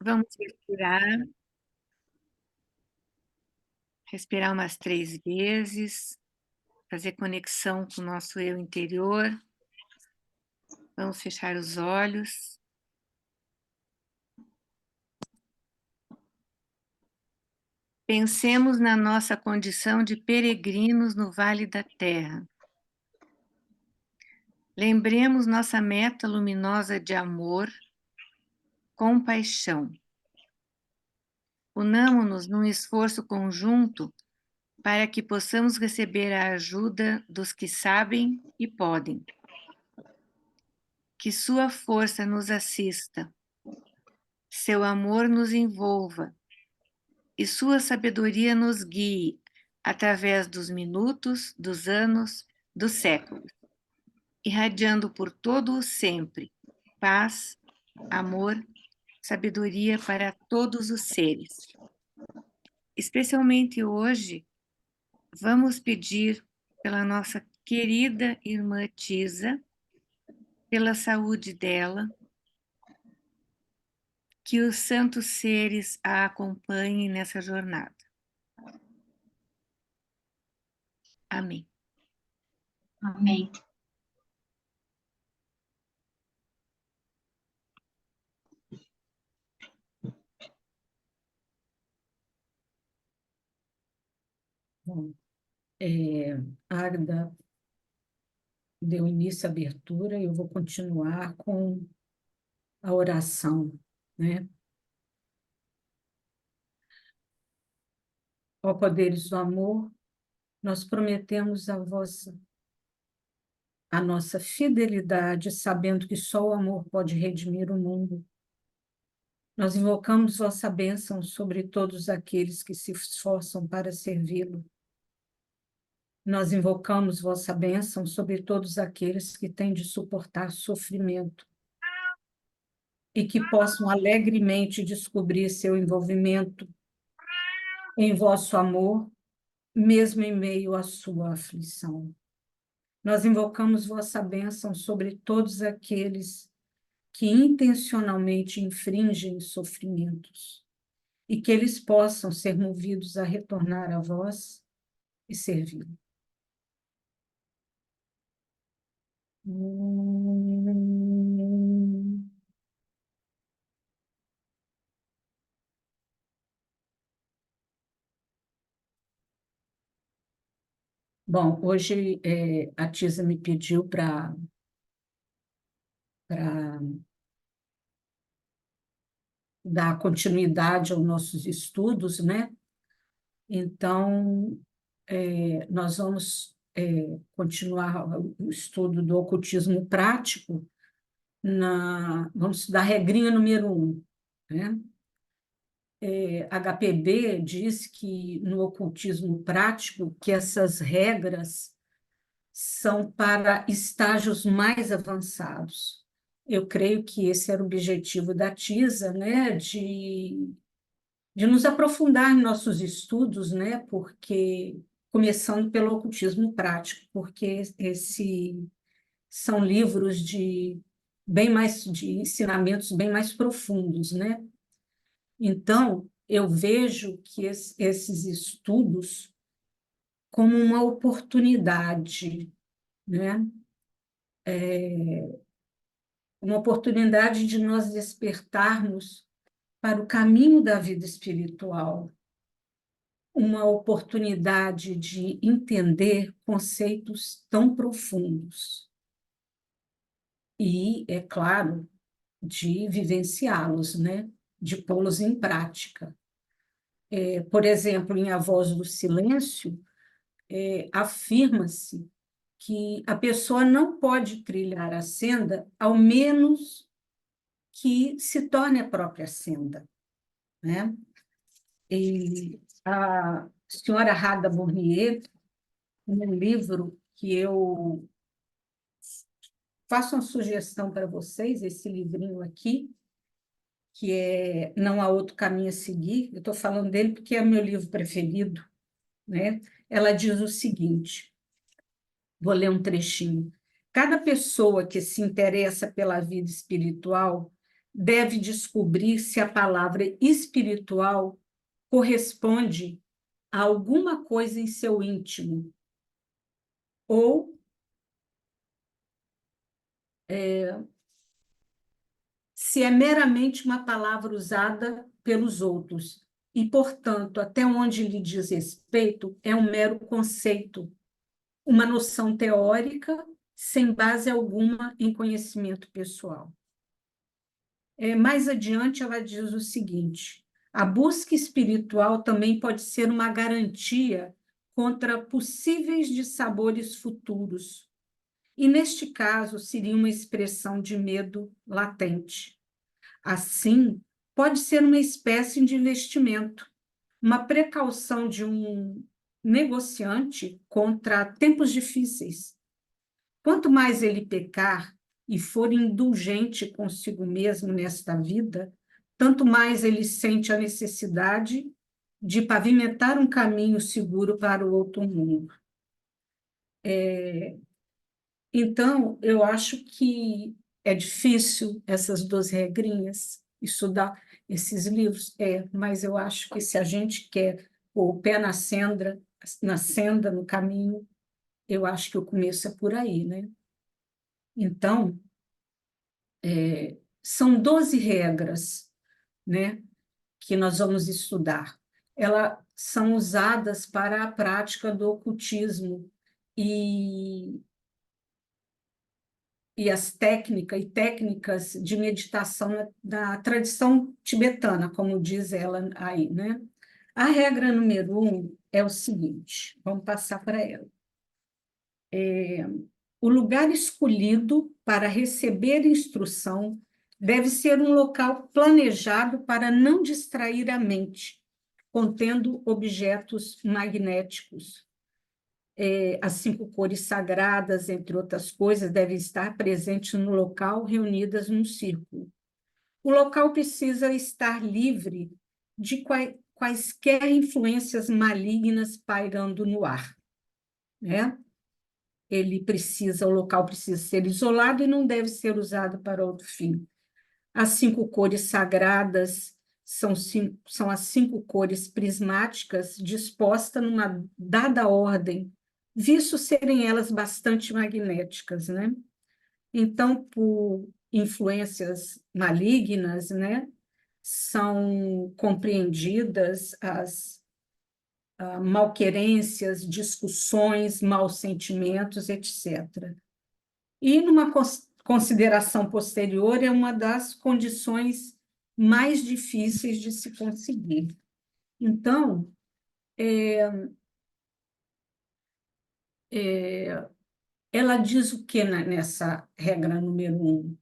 Vamos respirar umas 3 vezes, fazer conexão com o nosso eu interior. Vamos fechar os olhos. Pensemos na nossa condição de peregrinos no Vale da Terra. Lembremos nossa meta luminosa de amor, compaixão. Unamo-nos num esforço conjunto para que possamos receber a ajuda dos que sabem e podem. Que sua força nos assista, seu amor nos envolva e sua sabedoria nos guie através dos minutos, dos anos, dos séculos, irradiando por todo o sempre paz, amor, sabedoria para todos os seres. Especialmente hoje, vamos pedir pela nossa querida irmã Tisa, pela saúde dela, que os santos seres a acompanhem nessa jornada. Amém. Amém. Bom, Águeda deu início à abertura e eu vou continuar com a oração, né? Ó poderes do amor, nós prometemos a nossa fidelidade, sabendo que só o amor pode redimir o mundo. Nós invocamos vossa bênção sobre todos aqueles que se esforçam para servi-lo. Nós invocamos vossa bênção sobre todos aqueles que têm de suportar sofrimento e que possam alegremente descobrir seu envolvimento em vosso amor, mesmo em meio à sua aflição. Nós invocamos vossa bênção sobre todos aqueles que intencionalmente infringem sofrimentos e que eles possam ser movidos a retornar a vós e servi-lo. Bom, hoje a Tisa me pediu para dar continuidade aos nossos estudos, né? Então, nós vamos continuar o estudo do ocultismo prático, vamos estudar a regrinha número 1, né? HPB diz que no ocultismo prático que essas regras são para estágios mais avançados. Eu creio que esse era o objetivo da TISA, né, de nos aprofundar em nossos estudos, né, porque começando pelo ocultismo prático, porque são livros de ensinamentos bem mais profundos, né? Então, eu vejo que esses estudos como uma oportunidade, né? Uma oportunidade de nós despertarmos para o caminho da vida espiritual, uma oportunidade de entender conceitos tão profundos e, é claro, de vivenciá-los, né? De pô-los em prática. Por exemplo, em A Voz do Silêncio, afirma-se que a pessoa não pode trilhar a senda, ao menos que se torne a própria senda, né? E a senhora Radha Bournier, no livro que eu faço uma sugestão para vocês, esse livrinho aqui, que é Não Há Outro Caminho a Seguir, eu estou falando dele porque é meu livro preferido, né? Ela diz o seguinte, vou ler um trechinho. Cada pessoa que se interessa pela vida espiritual deve descobrir se a palavra espiritual corresponde a alguma coisa em seu íntimo, ou se é meramente uma palavra usada pelos outros, e, portanto, até onde lhe diz respeito, é um mero conceito, uma noção teórica, sem base alguma em conhecimento pessoal. Mais adiante, ela diz o seguinte: a busca espiritual também pode ser uma garantia contra possíveis dissabores futuros, e, neste caso, seria uma expressão de medo latente. Assim, pode ser uma espécie de investimento, uma precaução de um negociante contra tempos difíceis. Quanto mais ele pecar e for indulgente consigo mesmo nesta vida, tanto mais ele sente a necessidade de pavimentar um caminho seguro para o outro mundo. Então, eu acho que é difícil essas 12 regrinhas, estudar esses livros, mas eu acho que se a gente quer pôr o pé na senda, no caminho, eu acho que o começo é por aí, né? Então, são 12 regras, né, que nós vamos estudar. Elas são usadas para a prática do ocultismo e as técnicas de meditação da tradição tibetana, como diz ela aí, né? A regra número 1 é o seguinte, vamos passar para ela. O lugar escolhido para receber instrução deve ser um local planejado para não distrair a mente, contendo objetos magnéticos. As 5 cores sagradas, entre outras coisas, devem estar presentes no local, reunidas num círculo. O local precisa estar livre de quaisquer influências malignas pairando no ar, né? O local precisa ser isolado e não deve ser usado para outro fim. As 5 cores sagradas são as 5 cores prismáticas dispostas numa dada ordem, visto serem elas bastante magnéticas, né? Então, por influências malignas, né, são compreendidas as malquerências, discussões, maus sentimentos, etc. E, numa consideração posterior, é uma das condições mais difíceis de se conseguir. Então, ela diz o que nessa regra número 1?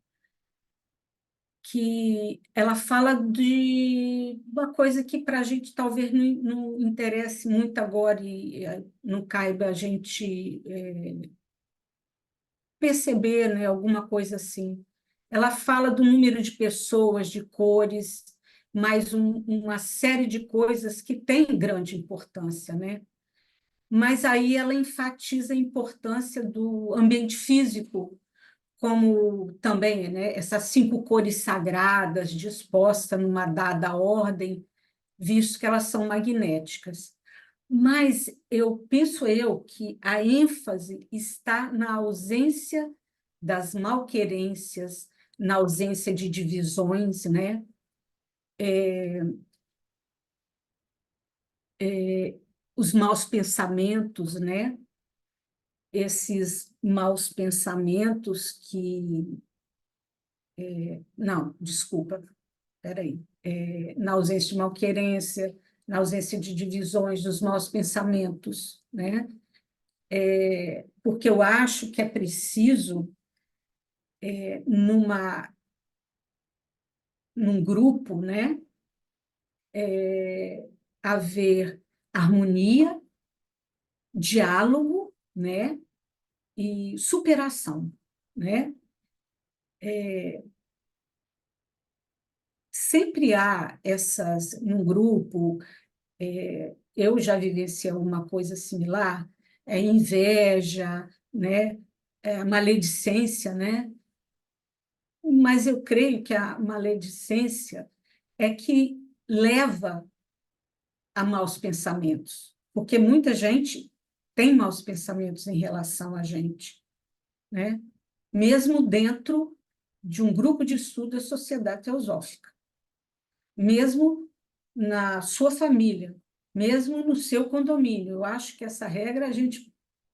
Que ela fala de uma coisa que para a gente talvez não interesse muito agora e não caiba a gente perceber, né, alguma coisa assim. Ela fala do número de pessoas, de cores, mais uma série de coisas que têm grande importância, né? Mas aí ela enfatiza a importância do ambiente físico, como também, né, essas 5 cores sagradas dispostas numa dada ordem, visto que elas são magnéticas. Mas penso que a ênfase está na ausência das malquerências, na ausência de divisões, né? Os maus pensamentos, né? Esses maus pensamentos que... Não, desculpa, peraí. Na ausência de malquerência, na ausência de divisões, dos maus pensamentos, né? Porque eu acho que é preciso, num grupo, né, haver harmonia, diálogo, né, e superação, né? Sempre há num grupo, eu já vivenciei uma coisa similar, inveja, né, maledicência, né? mas eu creio que a maledicência é que leva a maus pensamentos, porque muita gente tem maus pensamentos em relação a gente, né? Mesmo dentro de um grupo de estudo da Sociedade Teosófica, mesmo na sua família, mesmo no seu condomínio. Eu acho que essa regra a gente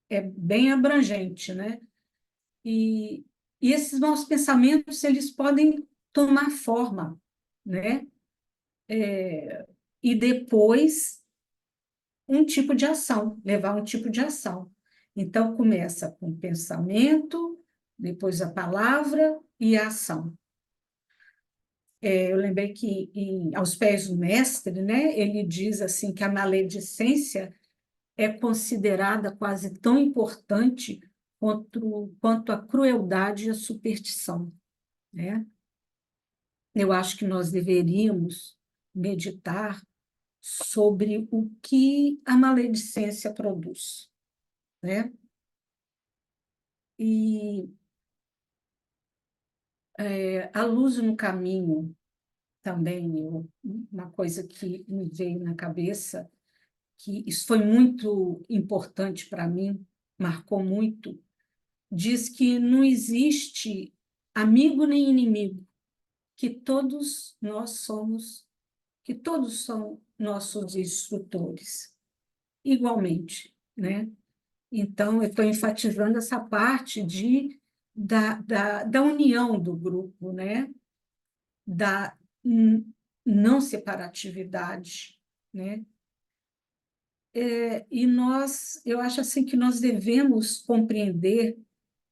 é bem abrangente, né? E, e esses maus pensamentos eles podem tomar forma, né? E depois um tipo de ação, levar um tipo de ação. Então, começa com o pensamento, depois a palavra e a ação. Eu lembrei que, aos pés do mestre, né, ele diz assim que a maledicência é considerada quase tão importante quanto a crueldade e a superstição, né? Eu acho que nós deveríamos meditar sobre o que a maledicência produz, né? E a luz no caminho também, uma coisa que me veio na cabeça, que isso foi muito importante para mim, marcou muito, diz que não existe amigo nem inimigo, que todos nós somos, que todos são nossos instrutores, igualmente, né? Então, eu estou enfatizando essa parte da união do grupo, né? Da não separatividade, né? E eu acho assim que nós devemos compreender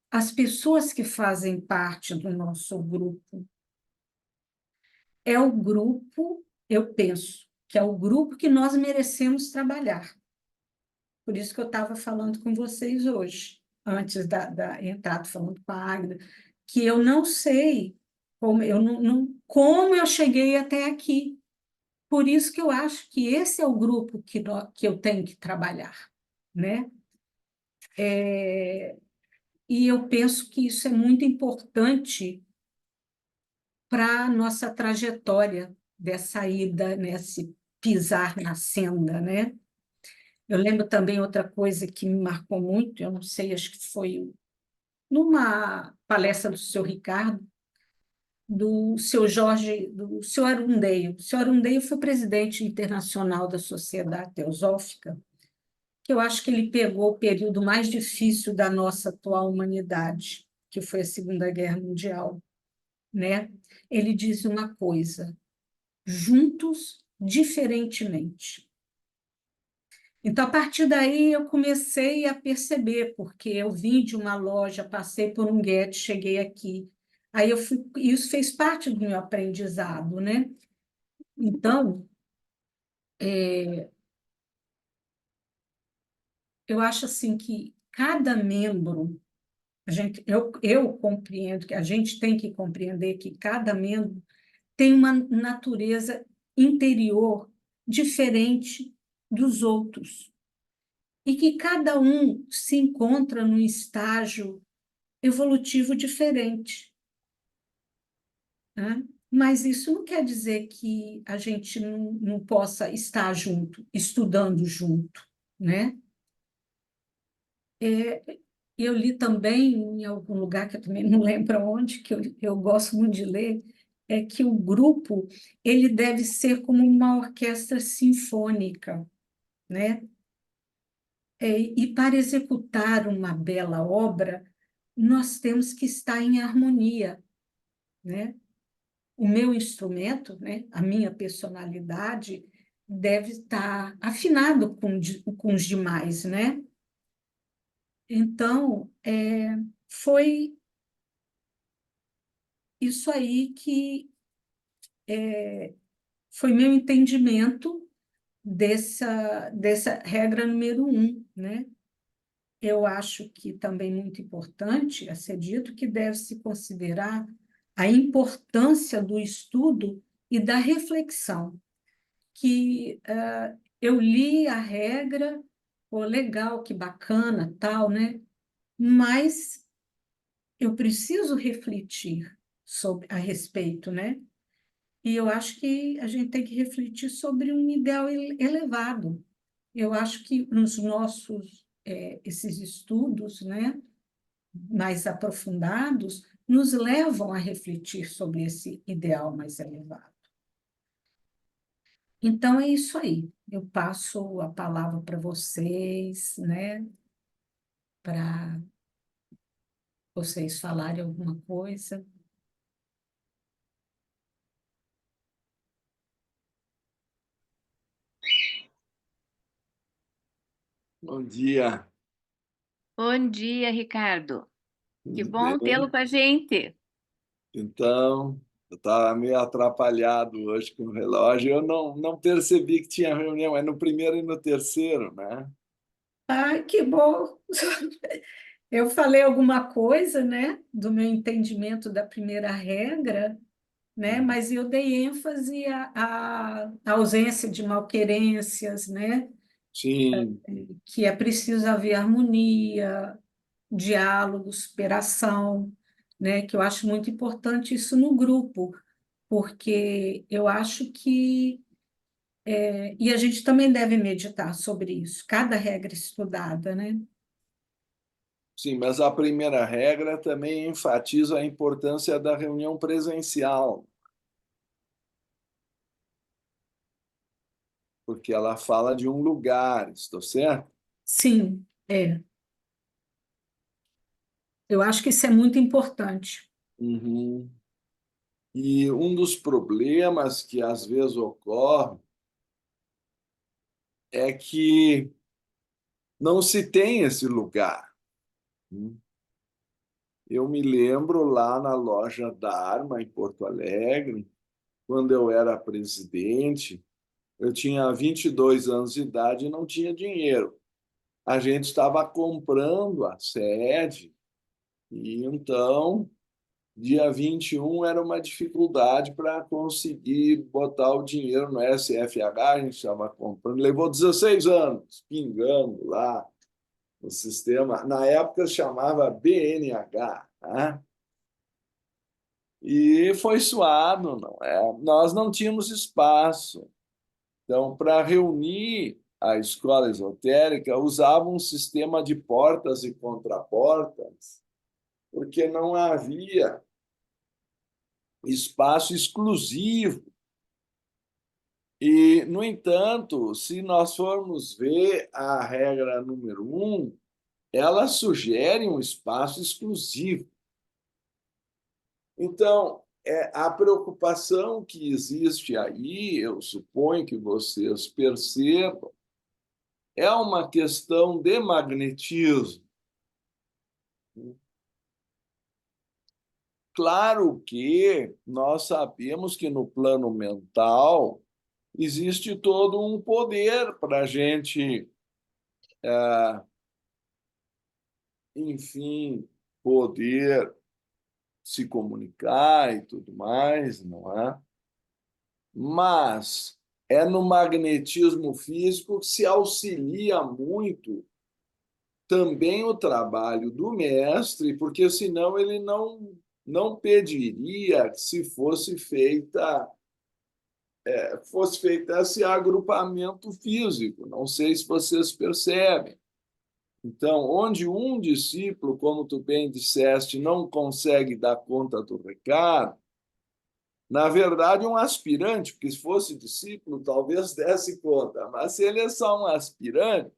as pessoas que fazem parte do nosso grupo. É o grupo, eu penso, que é o grupo que nós merecemos trabalhar. Por isso que eu estava falando com vocês hoje, antes da entrada, falando com a Águida, que eu não sei como eu cheguei até aqui. Por isso que eu acho que esse é o grupo que eu tenho que trabalhar, né? E eu penso que isso é muito importante para a nossa trajetória dessa ida, nesse pisar na senda, né? Eu lembro também outra coisa que me marcou muito, eu não sei, acho que foi numa palestra do seu Ricardo, do seu Jorge, do seu Arundeio. O seu Arundeio foi presidente internacional da Sociedade Teosófica, que eu acho que ele pegou o período mais difícil da nossa atual humanidade, que foi a Segunda Guerra Mundial, né? Ele diz uma coisa: juntos, diferentemente. Então, a partir daí, eu comecei a perceber, porque eu vim de uma loja, passei por um gueto, cheguei aqui. Aí isso fez parte do meu aprendizado, né? Então, eu acho assim que cada membro, eu compreendo que a gente tem que compreender que cada membro tem uma natureza interior diferente dos outros e que cada um se encontra num estágio evolutivo diferente, né? Mas isso não quer dizer que a gente não possa estar junto, estudando junto, né? Eu li também em algum lugar, que eu também não lembro onde, que eu gosto muito de ler, é que o grupo ele deve ser como uma orquestra sinfônica, né? E para executar uma bela obra, nós temos que estar em harmonia, né? O meu instrumento, né, a minha personalidade, deve estar afinado com os demais, né? Então, foi isso aí que foi meu entendimento dessa regra número um, né? Eu acho que também muito importante a ser dito que deve-se considerar a importância do estudo e da reflexão, que eu li a regra, pô, legal, que bacana, tal, né? Mas eu preciso refletir, a respeito, né? E eu acho que a gente tem que refletir sobre um ideal elevado. Eu acho que nos nossos esses estudos, né, mais aprofundados, nos levam a refletir sobre esse ideal mais elevado. Então, é isso aí. Eu passo a palavra para vocês, né, para vocês falarem alguma coisa. Bom dia. Bom dia, Ricardo. Que Tudo bom tê-lo bem? com a gente. Então, eu estava meio atrapalhado hoje com o relógio. Eu não percebi que tinha reunião. É no primeiro e no terceiro, né? Ai, que bom! Eu falei alguma coisa, né, do meu entendimento da primeira regra, né, mas eu dei ênfase à ausência de malquerências, né, Sim, que é preciso haver harmonia, diálogo, superação, né, que eu acho muito importante isso no grupo, porque eu acho que e a gente também deve meditar sobre isso, cada regra estudada, né? sim, mas a primeira regra também enfatiza a importância da reunião presencial, porque ela fala de um lugar, estou certo? Sim, é. Eu acho que isso é muito importante. Uhum. E um dos problemas que às vezes ocorre é que não se tem esse lugar. Eu me lembro lá na loja da Arma, em Porto Alegre, quando eu era presidente, eu tinha 22 anos de idade e não tinha dinheiro. A gente estava comprando a sede, e então, dia 21 era uma dificuldade para conseguir botar o dinheiro no SFH, a gente estava comprando, levou 16 anos, pingando lá no sistema. Na época chamava BNH, né? E foi suado, não é? Nós não tínhamos espaço. Então, para reunir a escola esotérica, usava um sistema de portas e contraportas, porque não havia espaço exclusivo. E, no entanto, se nós formos ver a regra número 1, ela sugere um espaço exclusivo. Então, a preocupação que existe aí, eu suponho que vocês percebam, é uma questão de magnetismo. Claro que nós sabemos que no plano mental existe todo um poder para a gente, enfim, poder se comunicar e tudo mais, não é? Mas é no magnetismo físico que se auxilia muito também o trabalho do mestre, porque senão ele não pediria que se fosse feita esse agrupamento físico. Não sei se vocês percebem. Então, onde um discípulo, como tu bem disseste, não consegue dar conta do recado, na verdade, um aspirante, porque se fosse discípulo, talvez desse conta, mas se ele é só um aspirante,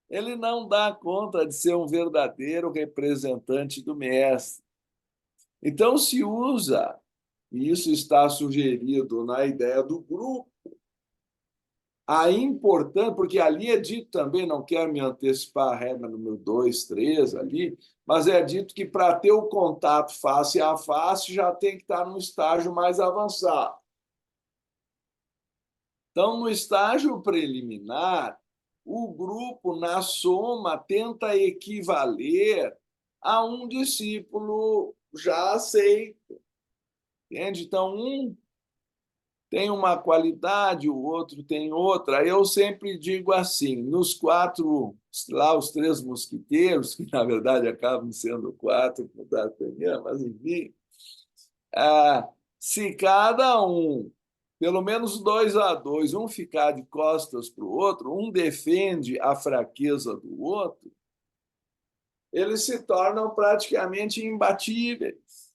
ele não dá conta de ser um verdadeiro representante do mestre. Então, se usa, e isso está sugerido na ideia do grupo, a importância, porque ali é dito também, não quero me antecipar a regra número 2, 3 ali, mas é dito que para ter o contato face a face já tem que estar num estágio mais avançado. Então, no estágio preliminar, o grupo, na soma, tenta equivaler a um discípulo já aceito. Entende? Então, um tem uma qualidade, o outro tem outra. Eu sempre digo assim, nos quatro, lá os três mosquiteiros, que na verdade acabam sendo quatro com o D'Artagnan, mas enfim, Se cada um, pelo menos 2-2, um ficar de costas para o outro, um defende a fraqueza do outro, eles se tornam praticamente imbatíveis.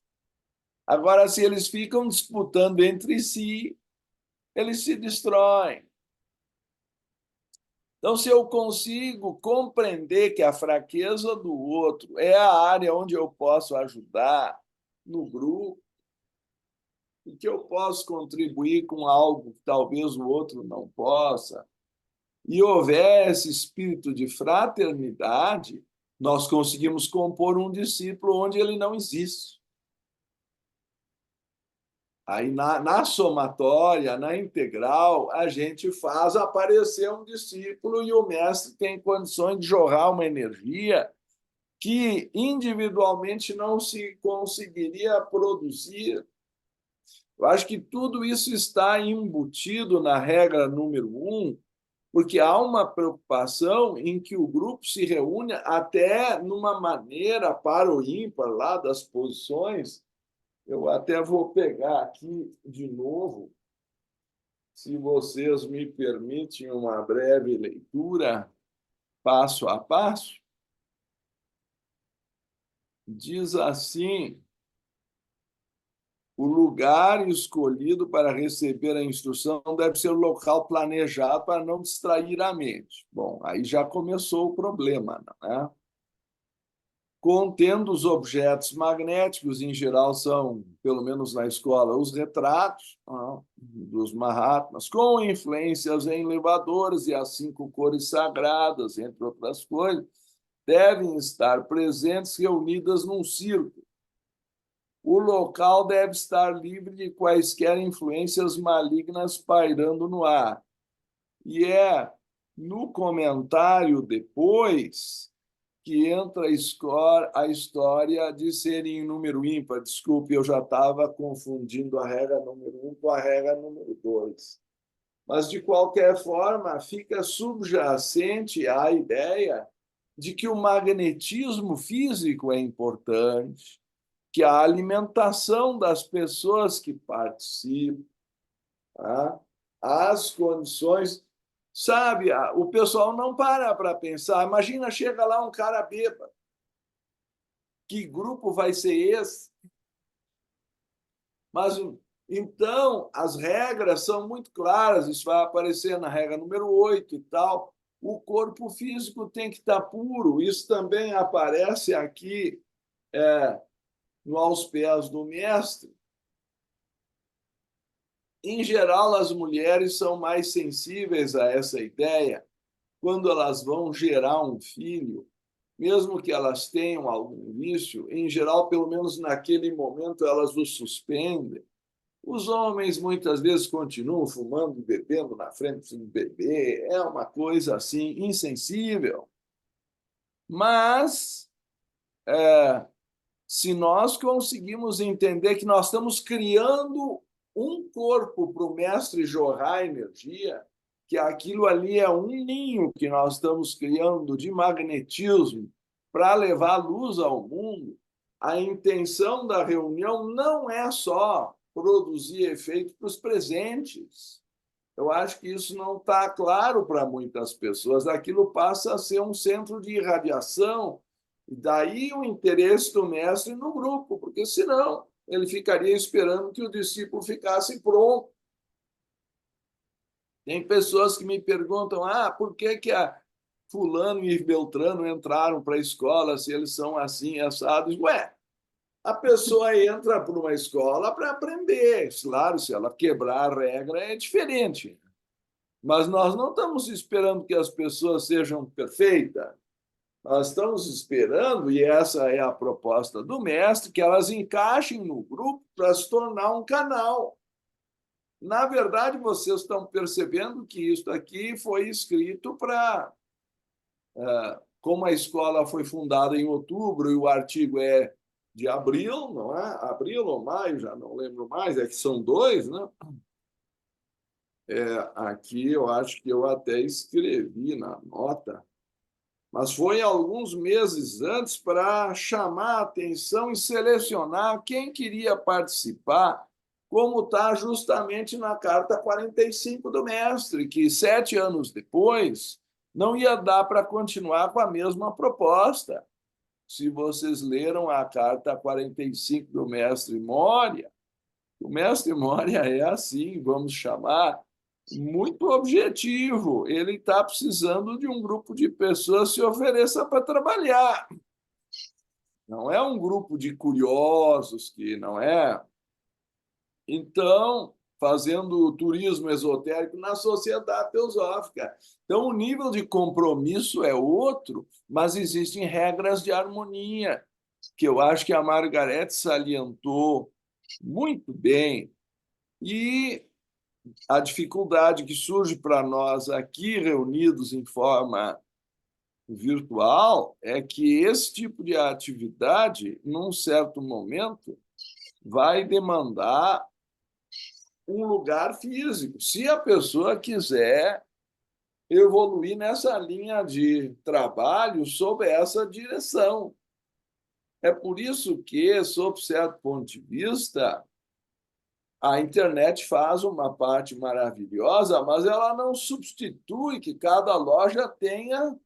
Agora, se eles ficam disputando entre si, eles se destroem. Então, se eu consigo compreender que a fraqueza do outro é a área onde eu posso ajudar no grupo, e que eu posso contribuir com algo que talvez o outro não possa, e houver esse espírito de fraternidade, nós conseguimos compor um discípulo onde ele não existe. Aí, na somatória, na integral, a gente faz aparecer um discípulo e o mestre tem condições de jorrar uma energia que individualmente não se conseguiria produzir. Eu acho que tudo isso está embutido na regra número 1, porque há uma preocupação em que o grupo se reúne até numa maneira para o ímpar lá das posições. Eu até vou pegar aqui de novo, se vocês me permitem uma breve leitura, passo a passo. Diz assim: o lugar escolhido para receber a instrução deve ser o local planejado para não distrair a mente. Bom, aí já começou o problema, né? Contendo os objetos magnéticos, em geral são, pelo menos na escola, os retratos dos Mahatmas, com influências em elevadores e as 5 cores sagradas, entre outras coisas, devem estar presentes, reunidas num círculo. O local deve estar livre de quaisquer influências malignas pairando no ar. E é no comentário depois que entra a história de ser em número ímpar. Desculpe, eu já estava confundindo a regra número 1 com a regra número 2. Mas, de qualquer forma, fica subjacente à ideia de que o magnetismo físico é importante, que a alimentação das pessoas que participam, tá? As condições. Sabe, o pessoal não para pensar. Imagina, chega lá um cara bêbado. Que grupo vai ser esse? Mas, então, as regras são muito claras. Isso vai aparecer na regra número 8 e tal. O corpo físico tem que estar puro. Isso também aparece aqui no Aos Pés do Mestre. Em geral, as mulheres são mais sensíveis a essa ideia quando elas vão gerar um filho, mesmo que elas tenham algum vício, em geral, pelo menos naquele momento, elas o suspendem. Os homens muitas vezes continuam fumando e bebendo na frente do bebê, é uma coisa assim insensível. Mas se nós conseguimos entender que nós estamos criando um corpo para o mestre jorrar energia, que aquilo ali é um ninho que nós estamos criando de magnetismo para levar luz ao mundo, a intenção da reunião não é só produzir efeito para os presentes. Eu acho que isso não está claro para muitas pessoas. Aquilo passa a ser um centro de irradiação, e daí o interesse do mestre no grupo, porque senão ele ficaria esperando que o discípulo ficasse pronto. Tem pessoas que me perguntam: por que a fulano e Beltrano entraram para a escola se eles são assim, assados? Ué, a pessoa entra para uma escola para aprender. Claro, se ela quebrar a regra é diferente. Mas nós não estamos esperando que as pessoas sejam perfeitas. Nós estamos esperando, e essa é a proposta do mestre, que elas encaixem no grupo para se tornar um canal. Na verdade, vocês estão percebendo que isso aqui foi escrito para... como a escola foi fundada em outubro e o artigo é de abril, não é? Abril ou maio, já não lembro mais, é que são 2, né? Aqui eu acho que eu até escrevi na nota mas foi alguns meses antes para chamar a atenção e selecionar quem queria participar, como está justamente na Carta 45 do Mestre, que 7 anos depois não ia dar para continuar com a mesma proposta. Se vocês leram a Carta 45 do Mestre Moria, o Mestre Moria é assim, vamos chamar, muito objetivo. Ele está precisando de um grupo de pessoas que se ofereça para trabalhar. Não é um grupo de curiosos que não é. Então, fazendo turismo esotérico na sociedade teosófica. Então, o nível de compromisso é outro, mas existem regras de harmonia, que eu acho que a Margarete salientou muito bem. E a dificuldade que surge para nós aqui reunidos em forma virtual é que esse tipo de atividade, num certo momento, vai demandar um lugar físico. Se a pessoa quiser evoluir nessa linha de trabalho sob essa direção. É por isso que, sob certo ponto de vista, a internet faz uma parte maravilhosa, mas ela não substitui que cada loja tenha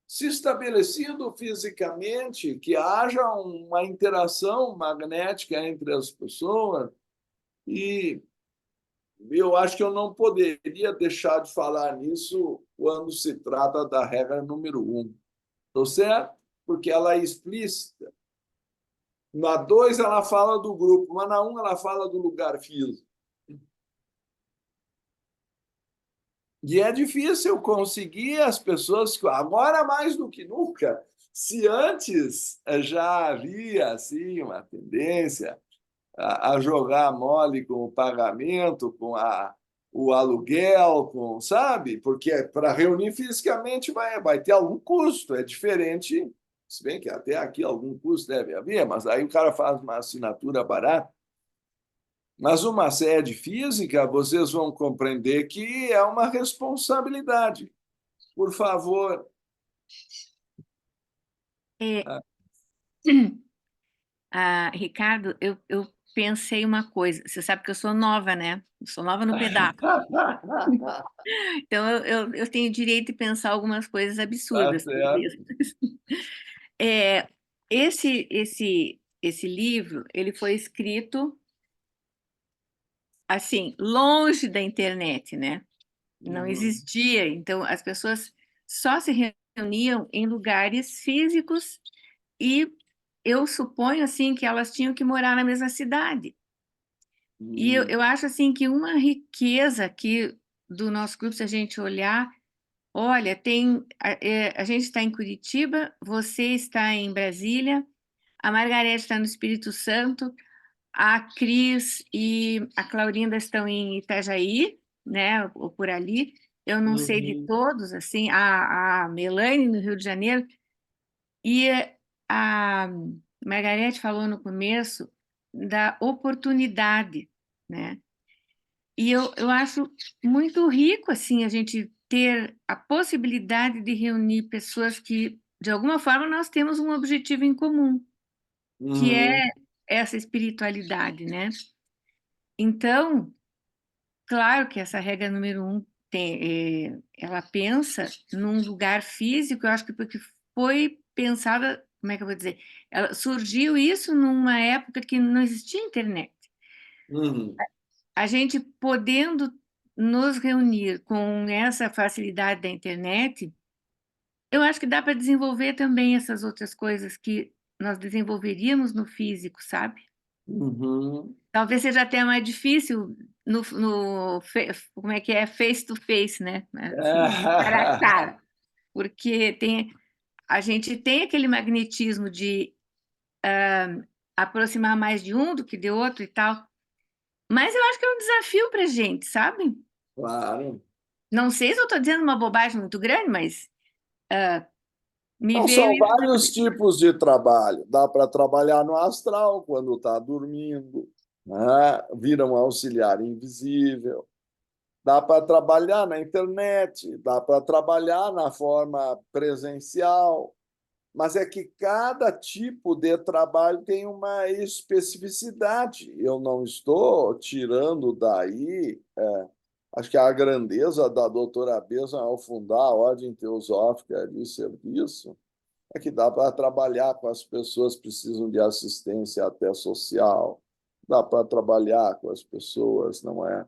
se estabelecido fisicamente, que haja uma interação magnética entre as pessoas. E eu acho que eu não poderia deixar de falar nisso quando se trata da regra número 1. Estou certo? Porque ela é explícita. Na 2, ela fala do grupo, mas na 1, ela fala do lugar físico. E é difícil conseguir as pessoas, agora mais do que nunca. Se antes já havia assim, uma tendência a jogar mole com o pagamento, com o aluguel, sabe? Porque para reunir fisicamente vai ter algum custo, é diferente, se bem que até aqui algum custo deve haver, mas aí o cara faz uma assinatura barata. Mas uma sede física, vocês vão compreender que é uma responsabilidade. Por favor. É, Ricardo, eu pensei uma coisa. Você sabe que eu sou nova, né? Eu sou nova no pedaço. Então, eu tenho direito de pensar algumas coisas Tá absurdas, talvez. certo. É, esse livro, ele foi escrito, assim, longe da internet, né? Não existia. Então, as pessoas só se reuniam em lugares físicos e eu suponho, assim, que elas tinham que morar na mesma cidade. E eu acho, assim, que uma riqueza aqui do nosso grupo, se a gente olhar, olha, a gente está em Curitiba, você está em Brasília, a Margarete está no Espírito Santo, a Cris e a Claurinda estão em Itajaí, né, ou por ali. Eu não sei de todos, assim, a Melanie no Rio de Janeiro. E a Margarete falou no começo da oportunidade, né? E eu acho muito rico, assim, a gente ter a possibilidade de reunir pessoas que, de alguma forma, nós temos um objetivo em comum, que é essa espiritualidade, né? Então, claro que essa regra número 1 ela pensa num lugar físico, eu acho que porque foi pensada, como é que eu vou dizer? Surgiu isso numa época que não existia internet. A gente podendo nos reunir com essa facilidade da internet, eu acho que dá para desenvolver também essas outras coisas que nós desenvolveríamos no físico, sabe? Talvez seja até mais difícil como é que é, face to face, né? Assim, cara a cara. Porque a gente tem aquele magnetismo de aproximar mais de um do que de outro e tal. Mas eu acho que é um desafio para a gente, sabe? Claro. Não sei se eu estou dizendo uma bobagem muito grande, mas me Não, veio são isso na vários cabeça. tipos de trabalho. Dá para trabalhar no astral quando está dormindo, né? Vira um auxiliar invisível. Dá para trabalhar na internet, dá para trabalhar na forma presencial, mas é que cada tipo de trabalho tem uma especificidade. Eu não estou tirando daí, acho que a grandeza da doutora Beza ao fundar a Ordem Teosófica de Serviço é que dá para trabalhar com as pessoas que precisam de assistência até social, dá para trabalhar com as pessoas, não é?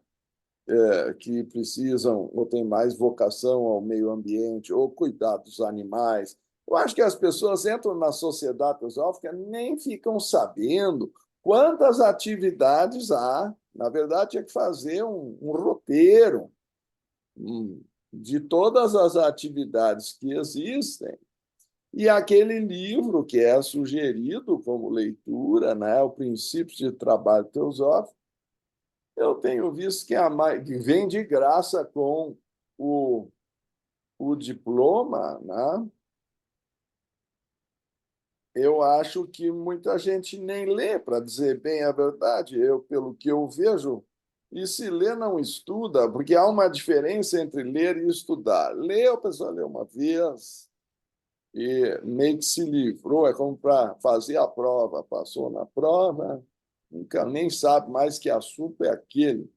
Que precisam ou têm mais vocação ao meio ambiente ou cuidar dos animais. Eu acho que as pessoas entram na sociedade teosófica nem ficam sabendo quantas atividades há. Na verdade, tinha que fazer um roteiro de todas as atividades que existem. E aquele livro que é sugerido como leitura, né, o Princípios de Trabalho Teosófico, eu tenho visto que vem de graça com o, o diploma, né? Eu acho que muita gente nem lê, para dizer bem a verdade, pelo que eu vejo, e se lê não estuda, porque há uma diferença entre ler e estudar. Ler, a pessoa lê uma vez e meio que se livrou, é como para fazer a prova, passou na prova, nunca nem sabe mais que assunto é aquele.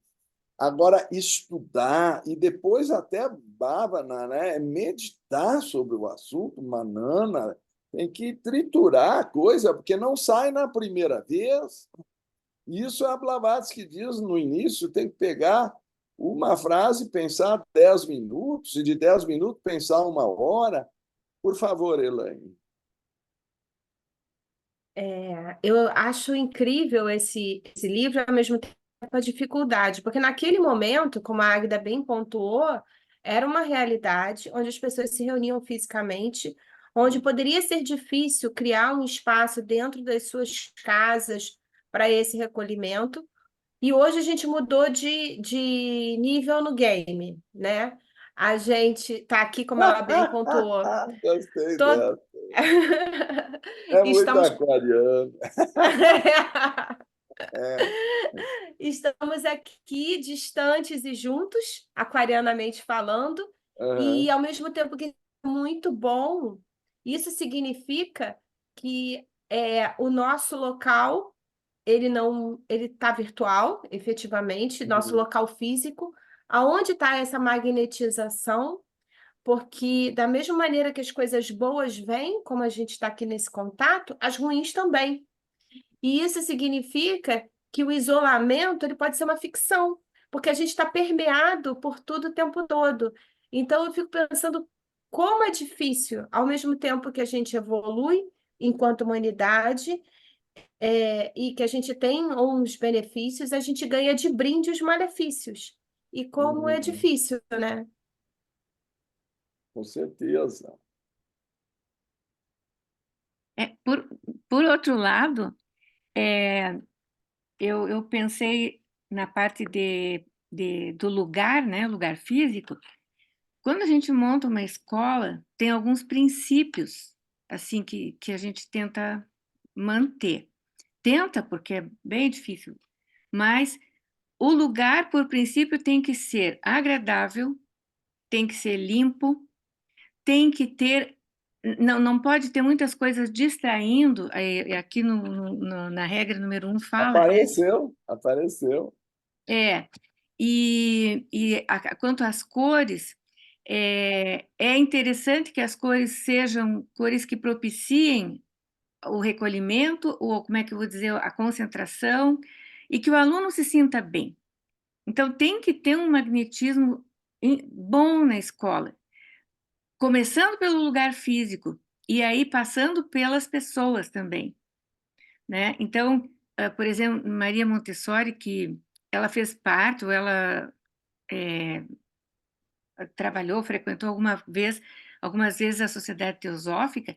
Agora, estudar e depois até bhavana, né? Meditar sobre o assunto, manana, tem que triturar a coisa, porque não sai na primeira vez. Isso é a Blavatsky diz no início, tem que pegar uma frase, pensar 10 minutos, e de 10 minutos pensar uma hora. Por favor, Elaine. Eu acho incrível esse livro, ao mesmo tempo a dificuldade, porque naquele momento, como a Águida bem pontuou, era uma realidade onde as pessoas se reuniam fisicamente, onde poderia ser difícil criar um espaço dentro das suas casas para esse recolhimento, e hoje a gente mudou de nível no game, né? A gente está aqui, como ela bem pontuou, Gostei todo... dela. É muito Estamos aquariano. É. Estamos aqui distantes e juntos, aquarianamente falando, e Uhum. ao mesmo tempo que é muito bom, isso significa que o nosso local, ele está virtual, efetivamente, nosso Uhum. local físico, aonde está essa magnetização, porque da mesma maneira que as coisas boas vêm, como a gente está aqui nesse contato, as ruins também. E isso significa que o isolamento ele pode ser uma ficção, porque a gente está permeado por tudo o tempo todo. Então, eu fico pensando como é difícil, ao mesmo tempo que a gente evolui enquanto humanidade, e que a gente tem uns benefícios, a gente ganha de brinde os malefícios. E como é Uhum. difícil, né? Com certeza. É, por outro lado, é, eu pensei na parte do lugar, né, lugar físico. Quando a gente monta uma escola, tem alguns princípios assim que a gente tenta manter. Tenta, porque é bem difícil, mas o lugar, por princípio, tem que ser agradável, tem que ser limpo, tem que ter. Não pode ter muitas coisas distraindo. Aqui na regra número 1 fala, né? Apareceu, apareceu. É, quanto às cores, é interessante que as cores sejam cores que propiciem o recolhimento, ou como é que eu vou dizer, a concentração, e que o aluno se sinta bem. Então, tem que ter um magnetismo bom na escola, começando pelo lugar físico, e aí passando pelas pessoas também, né? Então, por exemplo, Maria Montessori, que ela fez parte, ou ela trabalhou, frequentou algumas vezes a Sociedade Teosófica,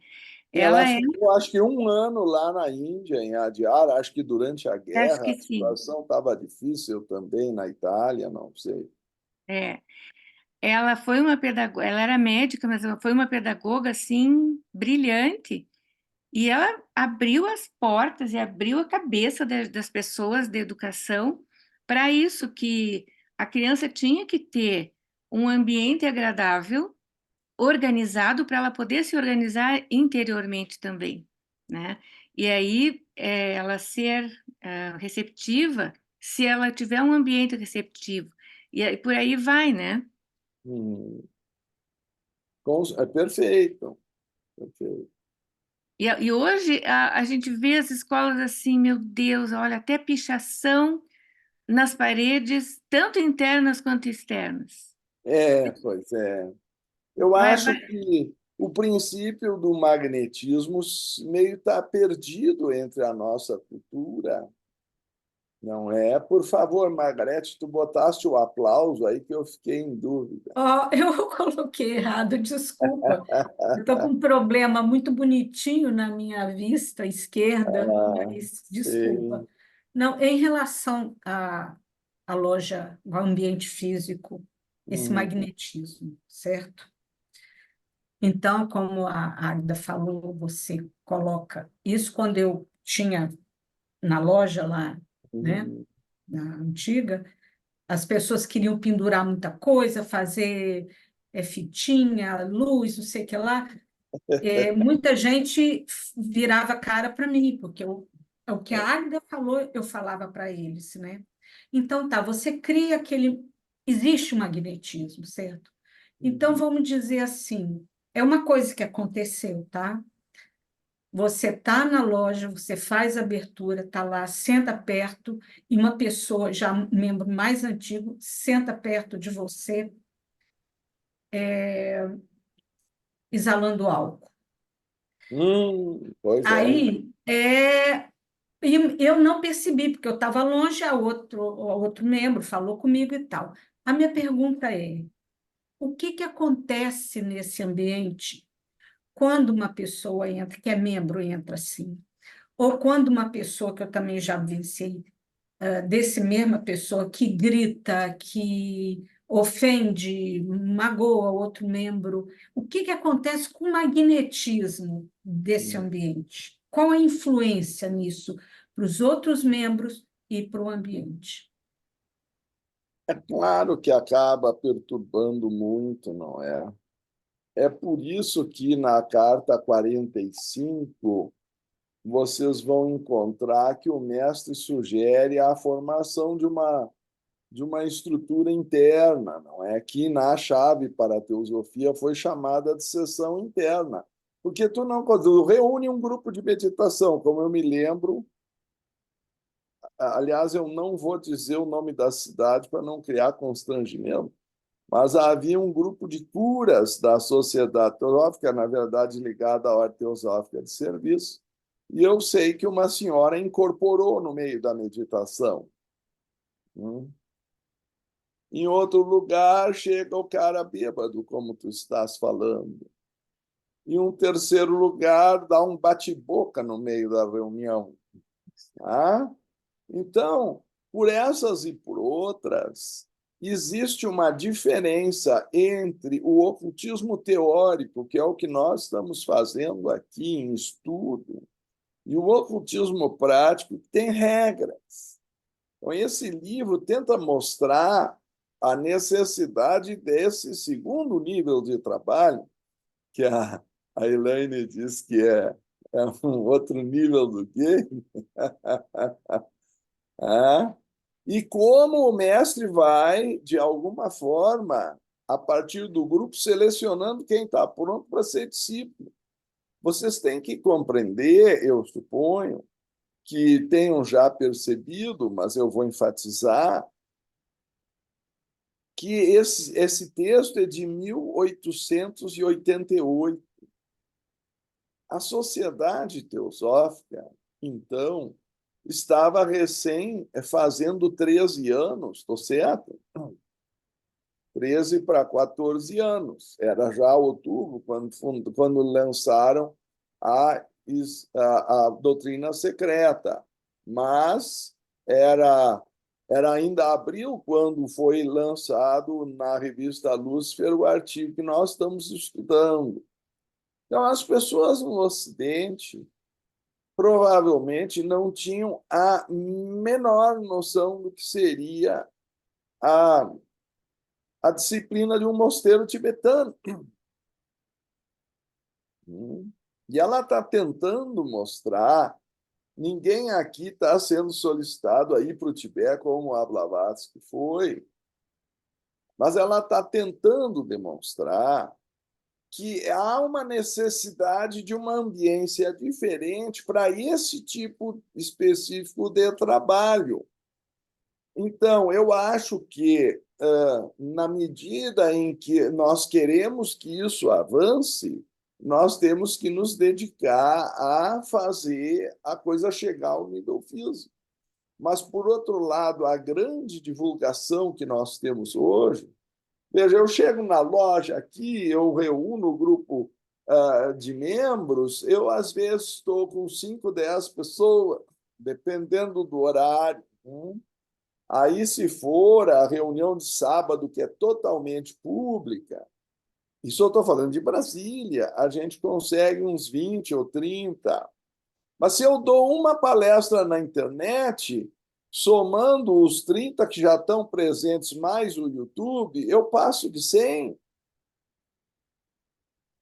Ela ela ficou, acho que um ano lá na Índia, em Adyar. Acho que durante a acho guerra que a sim, situação estava difícil também na Itália, não sei. é, ela foi uma pedagoga, ela era médica, mas ela foi uma pedagoga assim brilhante, e ela abriu as portas e abriu a cabeça das pessoas de educação para isso, que a criança tinha que ter um ambiente agradável, organizado, para ela poder se organizar interiormente também, né? E aí ela ser receptiva, se ela tiver um ambiente receptivo. E aí, por aí vai, né? Hum, é perfeito, perfeito. E hoje a gente vê as escolas assim, meu Deus, olha, até pichação nas paredes, tanto internas quanto externas. Pois é. Eu Vai, acho vai. que o princípio do magnetismo meio está perdido entre a nossa cultura, não é? Por favor, Margarete, tu botaste o aplauso aí que eu fiquei em dúvida. Ó, eu coloquei errado, desculpa. Eu estou com um problema muito bonitinho na minha vista esquerda, Ah, mas desculpa. sim. Não, em relação à loja, ao ambiente físico, esse Hum, magnetismo, certo? Então, como a Agda falou, você coloca isso quando eu tinha na loja lá, né, hum. na antiga, as pessoas queriam pendurar muita coisa, fazer fitinha, luz, não sei o que lá. Muita gente virava a cara para mim, porque o que a Agda falou, eu falava para eles, né? Então, tá, você cria aquele. Existe um magnetismo, certo? Então, vamos dizer assim, é uma coisa que aconteceu, tá? Você tá na loja, você faz a abertura, tá lá, senta perto, e uma pessoa, já um membro mais antigo, senta perto de você, exalando álcool. Pois é. Aí, e eu não percebi, porque eu estava longe, a outro membro falou comigo e tal. A minha pergunta é: o que que acontece nesse ambiente quando uma pessoa entra, que é membro, entra assim? Ou quando uma pessoa, que eu também já vivenciei, desse mesma pessoa que grita, que ofende, magoa outro membro, o que que acontece com o magnetismo desse ambiente? Qual a influência nisso para os outros membros e para o ambiente? É claro que acaba perturbando muito, não é? É por isso que na carta 45 vocês vão encontrar que o mestre sugere a formação de uma estrutura interna, não é? Que na chave para a teosofia foi chamada de sessão interna. Porque quando tu reúne um grupo de meditação, como eu me lembro, aliás, eu não vou dizer o nome da cidade para não criar constrangimento, mas havia um grupo de curas da Sociedade Teosófica, na verdade ligada à Ordem Teosófica de Serviço, e eu sei que uma senhora incorporou no meio da meditação. Em outro lugar, chega o cara bêbado, como tu estás falando. Em um terceiro lugar, dá um bate-boca no meio da reunião. Tá? Então, por essas e por outras, existe uma diferença entre o ocultismo teórico, que é o que nós estamos fazendo aqui em estudo, e o ocultismo prático, que tem regras. Então, esse livro tenta mostrar a necessidade desse segundo nível de trabalho, que a Elaine diz que é um outro nível do game, ah, e como o mestre vai, de alguma forma, a partir do grupo, selecionando quem está pronto para ser discípulo. Vocês têm que compreender, eu suponho, que tenham já percebido, mas eu vou enfatizar, que esse texto é de 1888. A Sociedade Teosófica, então, estava recém fazendo 13 anos, estou certo? 13 para 14 anos. Era já outubro, quando lançaram a, a doutrina secreta. Mas era ainda abril quando foi lançado na revista Lúcifer o artigo que nós estamos estudando. Então, as pessoas no Ocidente provavelmente não tinham a menor noção do que seria a, a disciplina de um mosteiro tibetano. E ela está tentando mostrar, ninguém aqui está sendo solicitado a ir para o Tibete como a Blavatsky foi, mas ela está tentando demonstrar que há uma necessidade de uma ambiência diferente para esse tipo específico de trabalho. Então, eu acho que, na medida em que nós queremos que isso avance, nós temos que nos dedicar a fazer a coisa chegar ao nível físico. Mas, por outro lado, a grande divulgação que nós temos hoje, veja, eu chego na loja aqui, eu reúno o grupo de membros, eu às vezes estou com 5, 10 pessoas, dependendo do horário. Aí, se for a reunião de sábado, que é totalmente pública, isso eu estou falando de Brasília, a gente consegue uns 20 ou 30. Mas se eu dou uma palestra na internet, somando os 30 que já estão presentes mais o YouTube, eu passo de 100.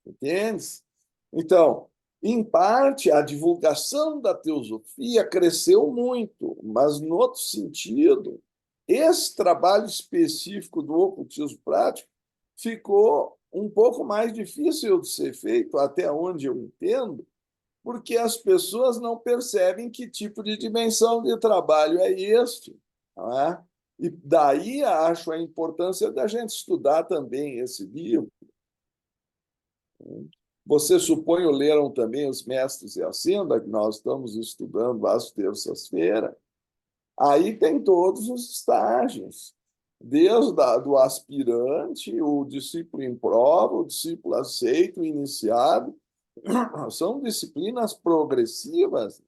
Entende? Então, em parte, a divulgação da teosofia cresceu muito, mas, no outro sentido, esse trabalho específico do ocultismo prático ficou um pouco mais difícil de ser feito, até onde eu entendo, porque as pessoas não percebem que tipo de dimensão de trabalho é este. Não é? E daí acho a importância da gente estudar também esse livro. Vocês, suponho, leram também Os Mestres e a Senda, que nós estamos estudando às terças-feiras. Aí tem todos os estágios, desde do aspirante, o discípulo em prova, o discípulo aceito, o iniciado. São disciplinas progressivas.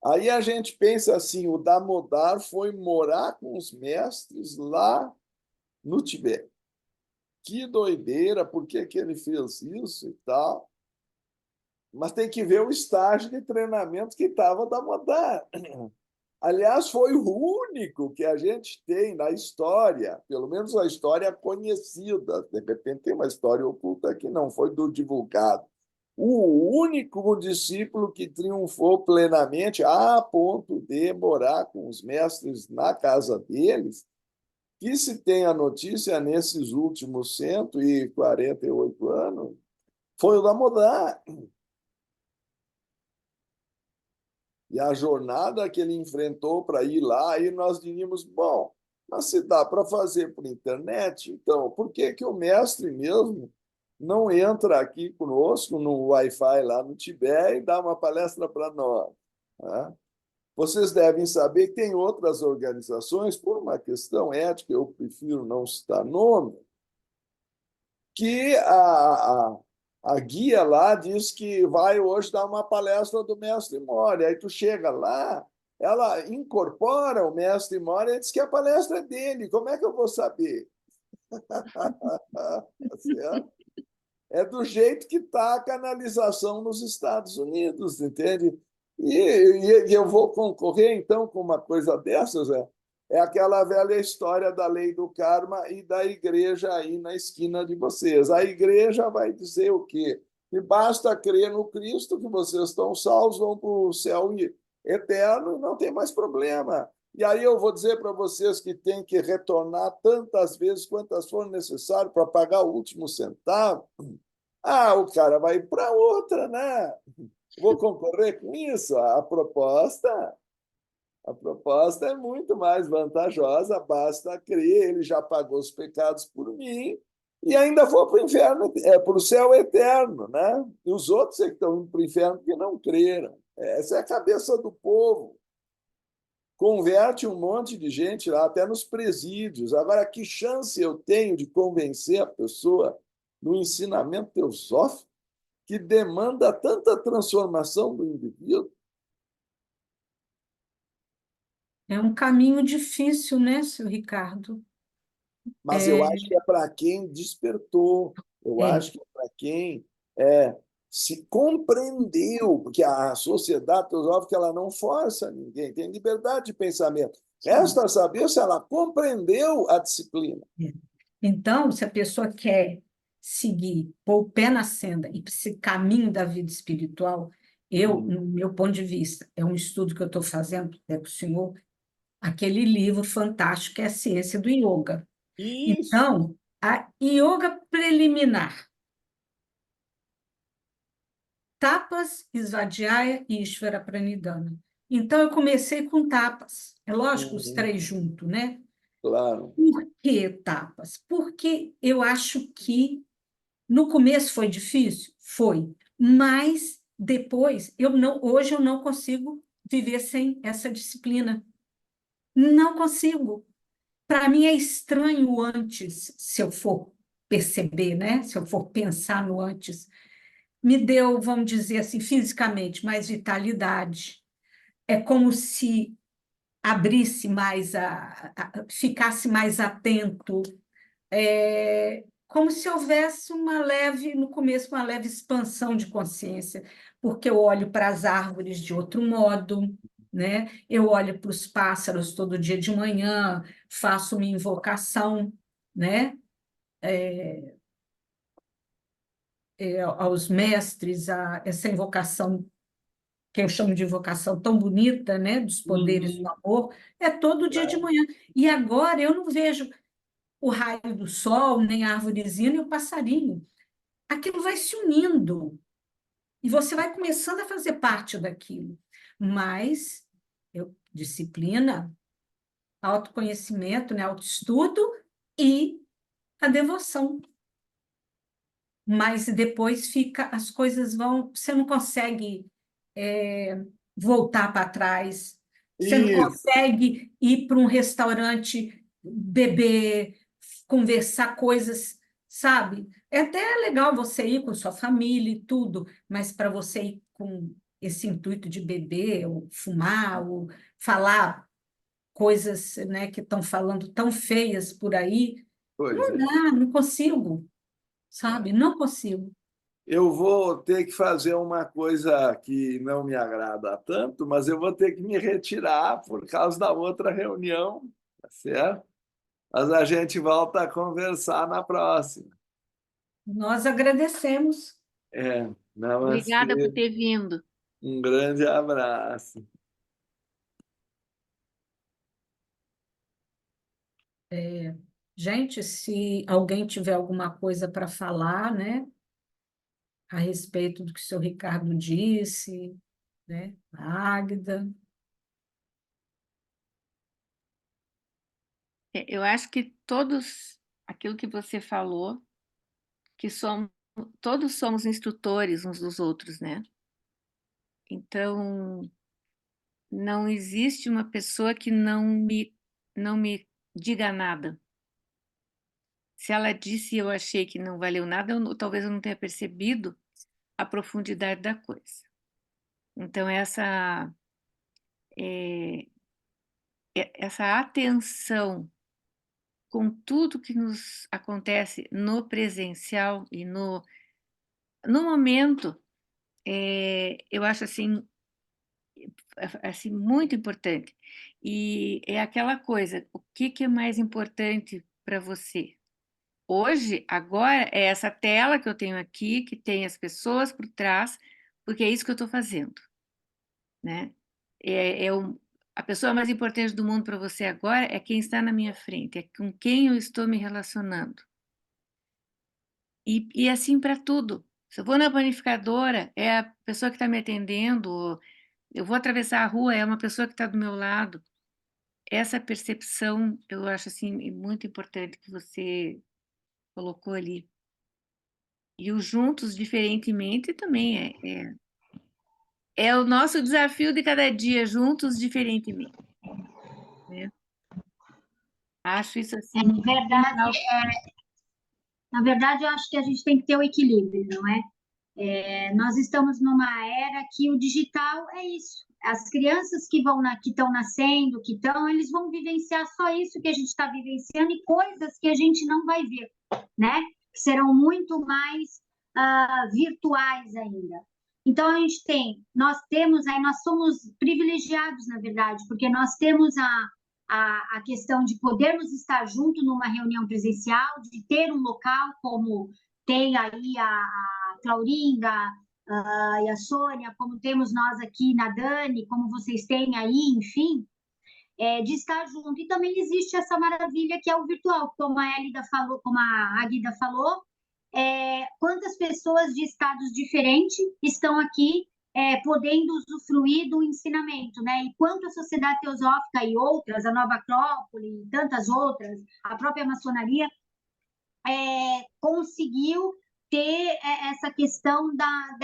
Aí a gente pensa assim, o Damodar foi morar com os mestres lá no Tibete. Que doideira, por que que ele fez isso e tal? Mas tem que ver o estágio de treinamento que estava Damodar. Aliás, foi o único que a gente tem na história, pelo menos a história conhecida. De repente tem uma história oculta que não foi do divulgado. O único discípulo que triunfou plenamente a ponto de morar com os mestres na casa deles, que se tem a notícia nesses últimos 148 anos, foi o Damodar. E a jornada que ele enfrentou para ir lá, aí nós diríamos, bom, mas se dá para fazer por internet, então por que que o mestre mesmo não entra aqui conosco no Wi-Fi lá no Tibete e dá uma palestra para nós? Né? Vocês devem saber que tem outras organizações, por uma questão ética, eu prefiro não citar nome, que a guia lá diz que vai hoje dar uma palestra do mestre Mori. Aí tu chega lá, ela incorpora o mestre Mori e diz que a palestra é dele. Como é que eu vou saber? É do jeito que está a canalização nos Estados Unidos, entende? E eu vou concorrer, então, com uma coisa dessas, é aquela velha história da lei do karma e da igreja aí na esquina de vocês. A igreja vai dizer o quê? Que basta crer no Cristo, que vocês estão salvos, vão para o céu eterno e não tem mais problema. E aí eu vou dizer para vocês que tem que retornar tantas vezes quantas for necessário para pagar o último centavo. Ah, o cara vai para outra, né? Vou concorrer com isso? A proposta é muito mais vantajosa, basta crer, ele já pagou os pecados por mim e ainda vou para o inferno, para o céu eterno, né? E os outros é que estão indo para o inferno porque não creram. Essa é a cabeça do povo. Converte um monte de gente lá, até nos presídios. Agora, que chance eu tenho de convencer a pessoa no ensinamento teosófico que demanda tanta transformação do indivíduo? É um caminho difícil, né, seu Ricardo? Mas eu acho que é para quem despertou, eu É. acho que é para quem se compreendeu, porque a sociedade teosófica ela não força ninguém, tem liberdade de pensamento. Resta saber se ela compreendeu a disciplina. Então, se a pessoa quer seguir, pôr o pé na senda e esse caminho da vida espiritual, no meu ponto de vista, é um estudo que eu estou fazendo com o senhor, aquele livro fantástico que é a Ciência do Yoga. Isso. Então, a yoga preliminar, Tapas, Svadhyaya e Ishvara Pranidhana. Então, eu comecei com tapas. É lógico, os três juntos, né? Claro. Por que etapas? Porque eu acho que no começo foi difícil, foi, mas depois hoje eu não consigo viver sem essa disciplina. Não consigo. Para mim é estranho o antes, se eu for perceber, né? Se eu for pensar no antes, me deu, vamos dizer assim, fisicamente mais vitalidade. É como se abrisse mais, ficasse mais atento, como se houvesse no começo, uma leve expansão de consciência, porque eu olho para as árvores de outro modo, né? Eu olho para os pássaros todo dia de manhã, faço uma invocação, né? Aos mestres, essa invocação que eu chamo de invocação tão bonita, né? Dos poderes do amor, é todo dia de manhã. E agora eu não vejo o raio do sol, nem a arvorezinha, nem o passarinho. Aquilo vai se unindo e você vai começando a fazer parte daquilo. Mas disciplina, autoconhecimento, né, autoestudo e a devoção. Mas depois as coisas você não consegue voltar para trás, você não Isso. consegue ir para um restaurante, beber, conversar coisas, sabe? É até legal você ir com sua família e tudo, mas para você ir com esse intuito de beber, ou fumar, ou falar coisas, né, que estão falando tão feias por aí, Pois não é. dá, não consigo, sabe? Não consigo. Eu vou ter que fazer uma coisa que não me agrada tanto, mas eu vou ter que me retirar por causa da outra reunião, tá certo? Mas a gente volta a conversar na próxima. Nós agradecemos. Obrigada por Namastê. ter vindo. Um grande abraço. Gente, se alguém tiver alguma coisa para falar, né, a respeito do que o senhor Ricardo disse, né, a Águida. Eu acho que aquilo que você falou, que todos somos instrutores uns dos outros, né? Então, não existe uma pessoa que não me diga nada. Se ela disse e eu achei que não valeu nada, talvez eu não tenha percebido a profundidade da coisa. Então, essa atenção com tudo que nos acontece no presencial e no momento, eu acho assim muito importante. E é aquela coisa, o que é mais importante para você? Hoje, agora, é essa tela que eu tenho aqui, que tem as pessoas por trás, porque é isso que eu estou fazendo, né? A pessoa mais importante do mundo para você agora é quem está na minha frente, é com quem eu estou me relacionando. E assim para tudo. Se eu vou na panificadora, é a pessoa que está me atendendo, eu vou atravessar a rua, é uma pessoa que está do meu lado. Essa percepção, eu acho assim muito importante que você colocou ali. E o juntos diferentemente também é o nosso desafio de cada dia, juntos diferentemente, né? Acho isso assim Na verdade, legal. na verdade, eu acho que a gente tem que ter o equilíbrio, não é? Nós estamos numa era que o digital é isso. As crianças que estão nascendo, eles vão vivenciar só isso que a gente está vivenciando e coisas que a gente não vai ver, né? Que serão muito mais virtuais ainda. Então nós somos privilegiados, na verdade, porque nós temos a questão de podermos estar junto numa reunião presencial, de ter um local como tem aí a Claurinda, e a Sônia, como temos nós aqui na Dani, como vocês têm aí, enfim, de estar junto. E também existe essa maravilha que é o virtual, como a Elida falou, como a Águida falou, quantas pessoas de estados diferentes estão aqui podendo usufruir do ensinamento, né? E quanto a Sociedade Teosófica e outras, a Nova Acrópole e tantas outras, a própria maçonaria, conseguiu ter essa questão da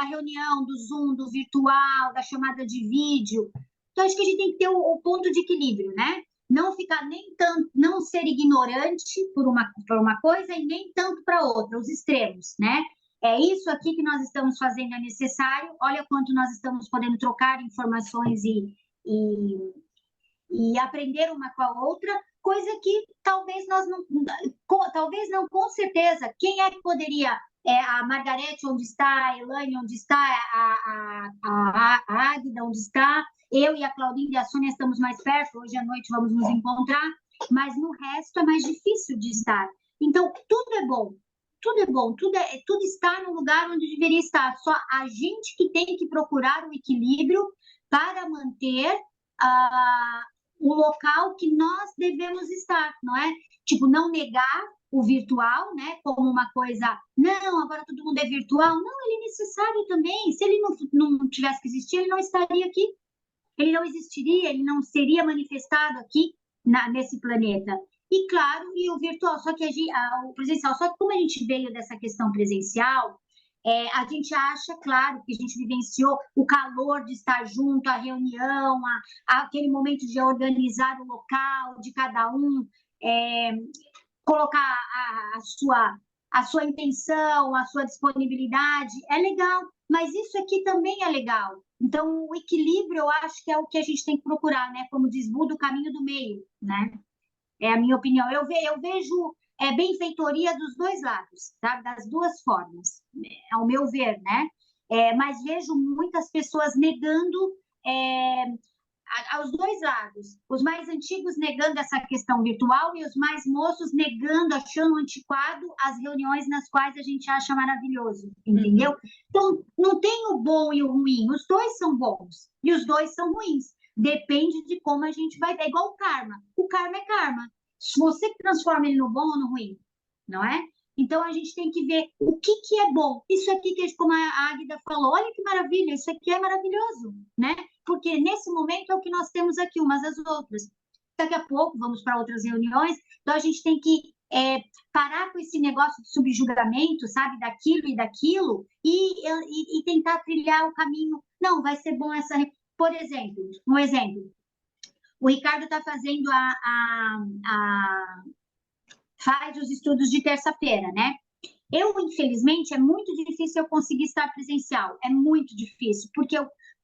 reunião, do Zoom, do virtual, da chamada de vídeo. Então, acho que a gente tem que ter o ponto de equilíbrio, né? Não ficar nem tanto, não ser ignorante por uma coisa e nem tanto para outra, os extremos, né? É isso aqui que nós estamos fazendo, é necessário. Olha quanto nós estamos podendo trocar informações e aprender uma com a outra, coisa que talvez não, com certeza, quem é que poderia, a Margarete onde está, a Elaine onde está, a Águida onde está, eu e a Claudinha e a Sônia estamos mais perto, hoje à noite vamos nos encontrar, mas no resto é mais difícil de estar. Então, tudo é bom, tudo está no lugar onde deveria estar, só a gente que tem que procurar o equilíbrio para manter o local que nós devemos estar, não é? Tipo, não negar o virtual, né, como uma coisa, não, agora todo mundo é virtual, não, ele é necessário também, se ele não tivesse que existir, ele não estaria aqui, ele não existiria, ele não seria manifestado aqui nesse planeta. E claro, e o virtual, só que o presencial, só que como a gente veio dessa questão presencial, a gente acha, claro, que a gente vivenciou o calor de estar junto, a reunião, aquele momento de organizar o local de cada um, colocar a sua intenção, a sua disponibilidade, é legal, mas isso aqui também é legal. Então, o equilíbrio, eu acho que é o que a gente tem que procurar, né? Como diz Buda, o caminho do meio, né? É a minha opinião. Eu vejo benfeitoria dos dois lados, tá? Das duas formas, ao meu ver, né? Mas vejo muitas pessoas negando aos dois lados. Os mais antigos negando essa questão virtual e os mais moços negando, achando antiquado as reuniões nas quais a gente acha maravilhoso, entendeu? Então, não tem o bom e o ruim, os dois são bons e os dois são ruins. Depende de como a gente vai ver. É igual o karma. O karma é karma. Se você transforma ele no bom ou no ruim, não é? Então, a gente tem que ver o que é bom. Isso aqui, como a Águida falou, olha que maravilha, isso aqui é maravilhoso, né? Porque nesse momento é o que nós temos aqui, umas às outras. Daqui a pouco vamos para outras reuniões, então a gente tem que parar com esse negócio de subjugamento, sabe, daquilo e daquilo, e tentar trilhar o caminho. Não, vai ser bom essa... Por exemplo, um exemplo. O Ricardo está fazendo faz os estudos de terça-feira, né? Infelizmente, é muito difícil eu conseguir estar presencial. É muito difícil, porque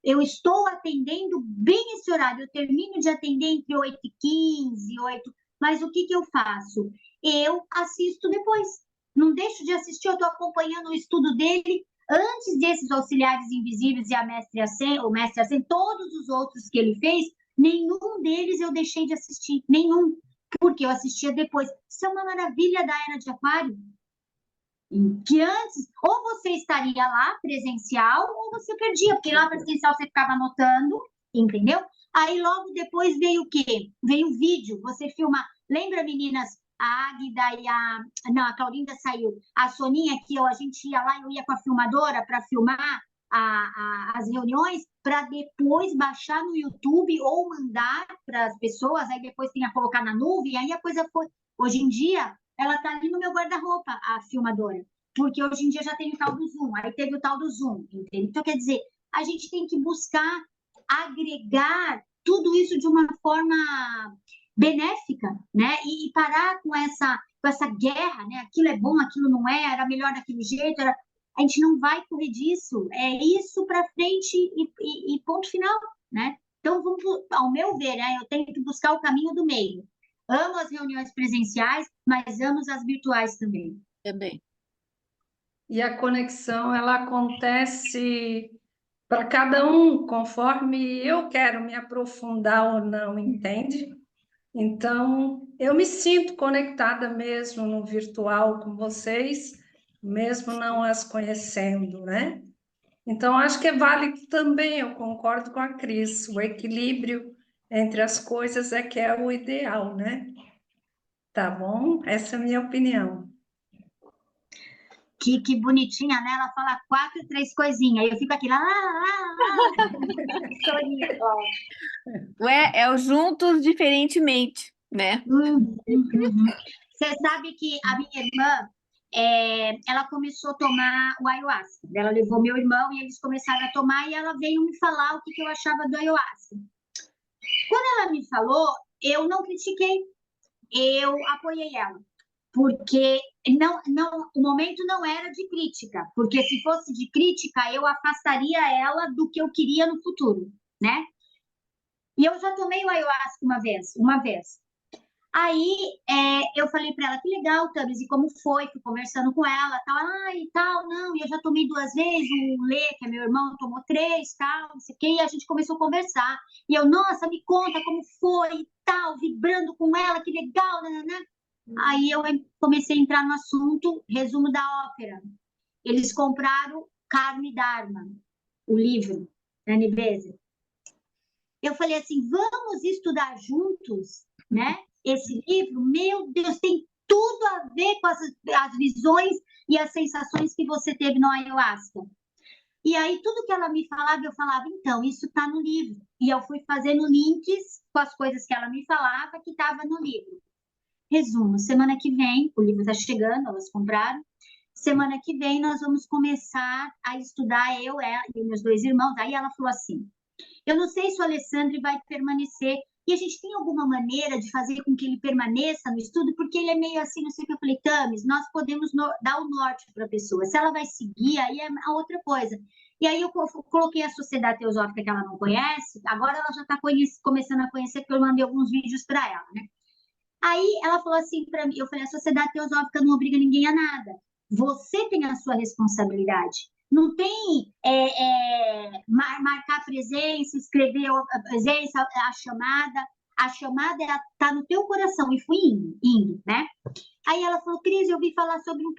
eu estou atendendo bem esse horário. Eu termino de atender entre 8h15, 8... Mas o que eu faço? Eu assisto depois. Não deixo de assistir, eu estou acompanhando o estudo dele. Antes desses auxiliares invisíveis e o mestre Ascend, todos os outros que ele fez, nenhum deles eu deixei de assistir. Nenhum. Porque eu assistia depois. Isso é uma maravilha da Era de Aquário. Que antes, ou você estaria lá presencial, ou você perdia, porque lá presencial você ficava anotando, entendeu? Aí logo depois veio o quê? Veio o vídeo, você filma. Lembra, meninas? A Águida e a Claurinda saiu. A Soninha aqui, a gente ia lá, eu ia com a filmadora para filmar as reuniões, para depois baixar no YouTube ou mandar para as pessoas, aí depois tinha que colocar na nuvem, aí a coisa foi... Hoje em dia, ela está ali no meu guarda-roupa, a filmadora, porque hoje em dia já tem o tal do Zoom, aí teve o tal do Zoom, entendeu? Então, quer dizer, a gente tem que buscar agregar tudo isso de uma forma benéfica, né? E parar com essa guerra, né? Aquilo é bom, aquilo não é, era melhor daquele jeito, a gente não vai correr disso, é isso para frente e ponto final, né? Então, ao meu ver, né, eu tenho que buscar o caminho do meio. Amo as reuniões presenciais, mas amo as virtuais também. Também. E a conexão, ela acontece para cada um, conforme eu quero me aprofundar ou não, entende? Então, eu me sinto conectada mesmo no virtual com vocês, mesmo não as conhecendo, né? Então, acho que é válido também, eu concordo com a Cris, o equilíbrio entre as coisas é que é o ideal, né? Tá bom? Essa é a minha opinião. Que bonitinha, né? Ela fala 4, 3 coisinhas. Eu fico aqui, lá, sorrindo, ó. Ué, é o juntos diferentemente, né? Você sabe que a minha irmã, ela começou a tomar o ayahuasca. Ela levou meu irmão e eles começaram a tomar e ela veio me falar o que eu achava do ayahuasca. Quando ela me falou, eu não critiquei, eu apoiei ela. Porque o momento não era de crítica, porque se fosse de crítica, eu afastaria ela do que eu queria no futuro, né? E eu já tomei o ayahuasca uma vez. Aí eu falei para ela, que legal, Tamis, e como foi? Fui conversando com ela, tal, e tal, não, e eu já tomei 2 vezes, o Lê, que é meu irmão, tomou 3, tal, não sei o quê, e a gente começou a conversar. E eu, nossa, me conta como foi e tal, vibrando com ela, que legal, né? Aí eu comecei a entrar no assunto, resumo da ópera. Eles compraram Carne Dharma, o livro, da Nibeza. Eu falei assim, vamos estudar juntos, né? Esse livro, meu Deus, tem tudo a ver com as visões e as sensações que você teve no ayahuasca. E aí, tudo que ela me falava, eu falava, então, isso está no livro. E eu fui fazendo links com as coisas que ela me falava que estava no livro. Resumo, semana que vem, o livro está chegando, elas compraram. Semana que vem nós vamos começar a estudar, eu, ela e meus 2 irmãos. Aí ela falou assim, eu não sei se o Alessandro vai permanecer, e a gente tem alguma maneira de fazer com que ele permaneça no estudo, porque ele é meio assim, não sei o que eu falei, Tamis, nós podemos dar o norte para a pessoa, se ela vai seguir, aí é a outra coisa. E aí eu coloquei a Sociedade Teosófica que ela não conhece, agora ela já está começando a conhecer, porque eu mandei alguns vídeos para ela, né? Aí ela falou assim para mim, eu falei, a Sociedade Teosófica não obriga ninguém a nada. Você tem a sua responsabilidade. Não tem marcar presença, escrever a presença, a chamada. A chamada está no teu coração. E fui indo, né? Aí ela falou, Cris, eu ouvi falar sobre um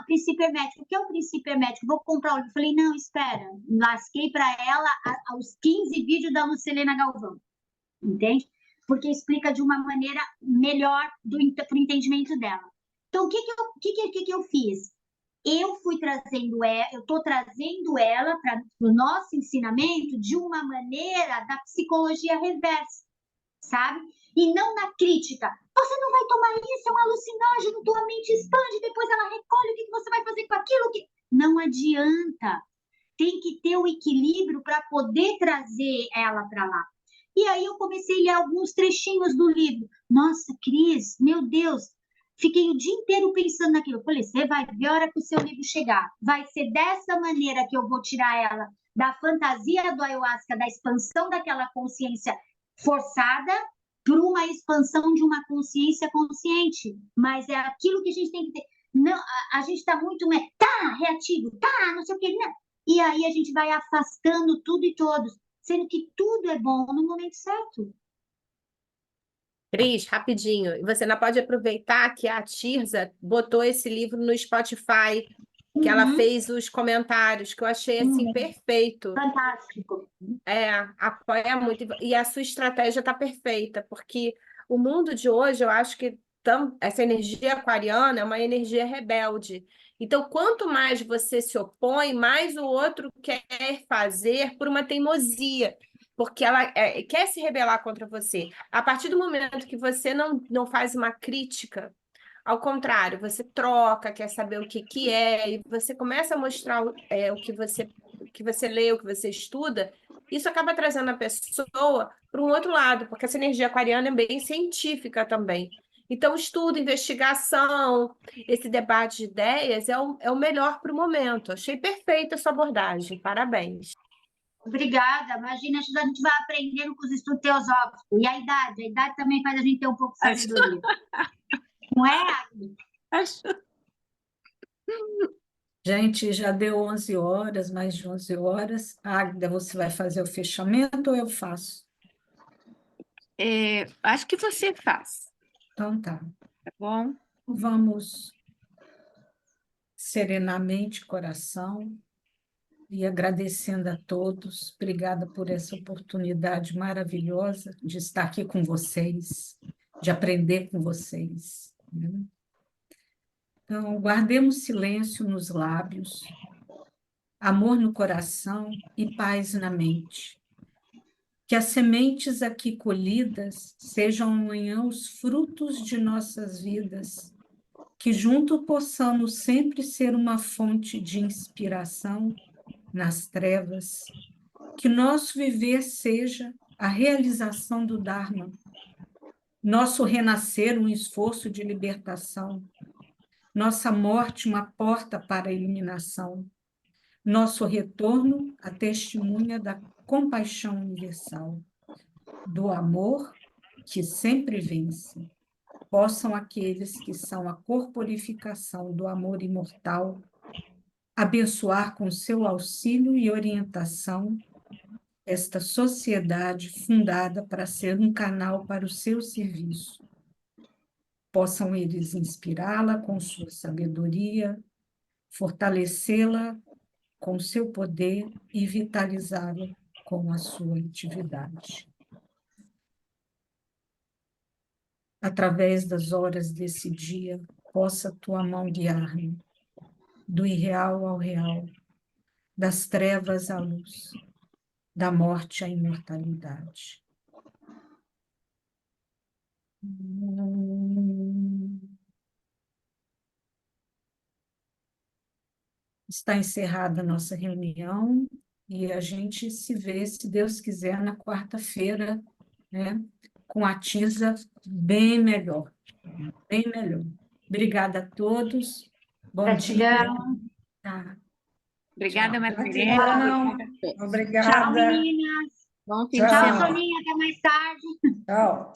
princípio hermético. O que é um princípio hermético? Vou comprar o livro. Eu falei, não, espera. Lasquei para ela os 15 vídeos da Lucilena Galvão. Entende? Porque explica de uma maneira melhor para o entendimento dela. Então, o que eu fiz? Eu fui trazendo ela, eu estou trazendo ela para o nosso ensinamento de uma maneira da psicologia reversa, sabe? E não na crítica. Você não vai tomar isso, é um alucinógeno, tua mente expande, depois ela recolhe, o que você vai fazer com aquilo? Não adianta. Tem que ter o equilíbrio para poder trazer ela para lá. E aí eu comecei a ler alguns trechinhos do livro. Nossa, Cris, meu Deus, fiquei o dia inteiro pensando naquilo. Eu falei, você vai ver a hora que o seu livro chegar. Vai ser dessa maneira que eu vou tirar ela da fantasia do ayahuasca, da expansão daquela consciência forçada, para uma expansão de uma consciência consciente. Mas é aquilo que a gente tem que ter. Não, a gente está muito, reativo, não sei o quê. Não. E aí a gente vai afastando tudo e todos, sendo que tudo é bom no momento certo. Cris, rapidinho, você não pode aproveitar que a Tirza botou esse livro no Spotify, que ela fez os comentários, que eu achei assim perfeito. Fantástico. Apoia muito. E a sua estratégia está perfeita, porque o mundo de hoje, eu acho que essa energia aquariana é uma energia rebelde. Então, quanto mais você se opõe, mais o outro quer fazer por uma teimosia, porque ela quer se rebelar contra você. A partir do momento que você não faz uma crítica, ao contrário, você troca, quer saber o que é, e você começa a mostrar o que você lê, o que você estuda, isso acaba trazendo a pessoa para um outro lado, porque essa energia aquariana é bem científica também. Então, estudo, investigação, esse debate de ideias é o melhor para o momento. Achei perfeita a sua abordagem. Parabéns. Obrigada. Imagina, a gente vai aprendendo com os estudos teosóficos. E a idade também faz a gente ter um pouco de sabedoria. Não é, Agnes? Gente, já deu 11 horas, mais de 11 horas. Águida, você vai fazer o fechamento ou eu faço? Acho que você faz, Então tá. tá bom? Vamos serenamente, coração, e agradecendo a todos. Obrigada por essa oportunidade maravilhosa de estar aqui com vocês, de aprender com vocês, né? Então, guardemos silêncio nos lábios, amor no coração e paz na mente. Que as sementes aqui colhidas sejam amanhã os frutos de nossas vidas, que junto possamos sempre ser uma fonte de inspiração nas trevas, que nosso viver seja a realização do Dharma, nosso renascer um esforço de libertação, nossa morte uma porta para a iluminação, nosso retorno a testemunha da compaixão universal, do amor que sempre vence. Possam aqueles que são a corporificação do amor imortal abençoar com seu auxílio e orientação esta sociedade fundada para ser um canal para o seu serviço. Possam eles inspirá-la com sua sabedoria, fortalecê-la com seu poder e vitalizá-la com a sua atividade. Através das horas desse dia, possa tua mão guiar-me, do irreal ao real, das trevas à luz, da morte à imortalidade. Está encerrada a nossa reunião e a gente se vê, se Deus quiser, na quarta-feira, né, com a TISA bem melhor, bem melhor. Obrigada a todos. Bom dia. Gratidão. Tá. Obrigada, Tchau. Marilene. Gratidão. Obrigada a todos. Tchau, Obrigada. meninas. Bom fim de Tchau. Tchau, semana. Soninha. Até mais tarde. Tchau.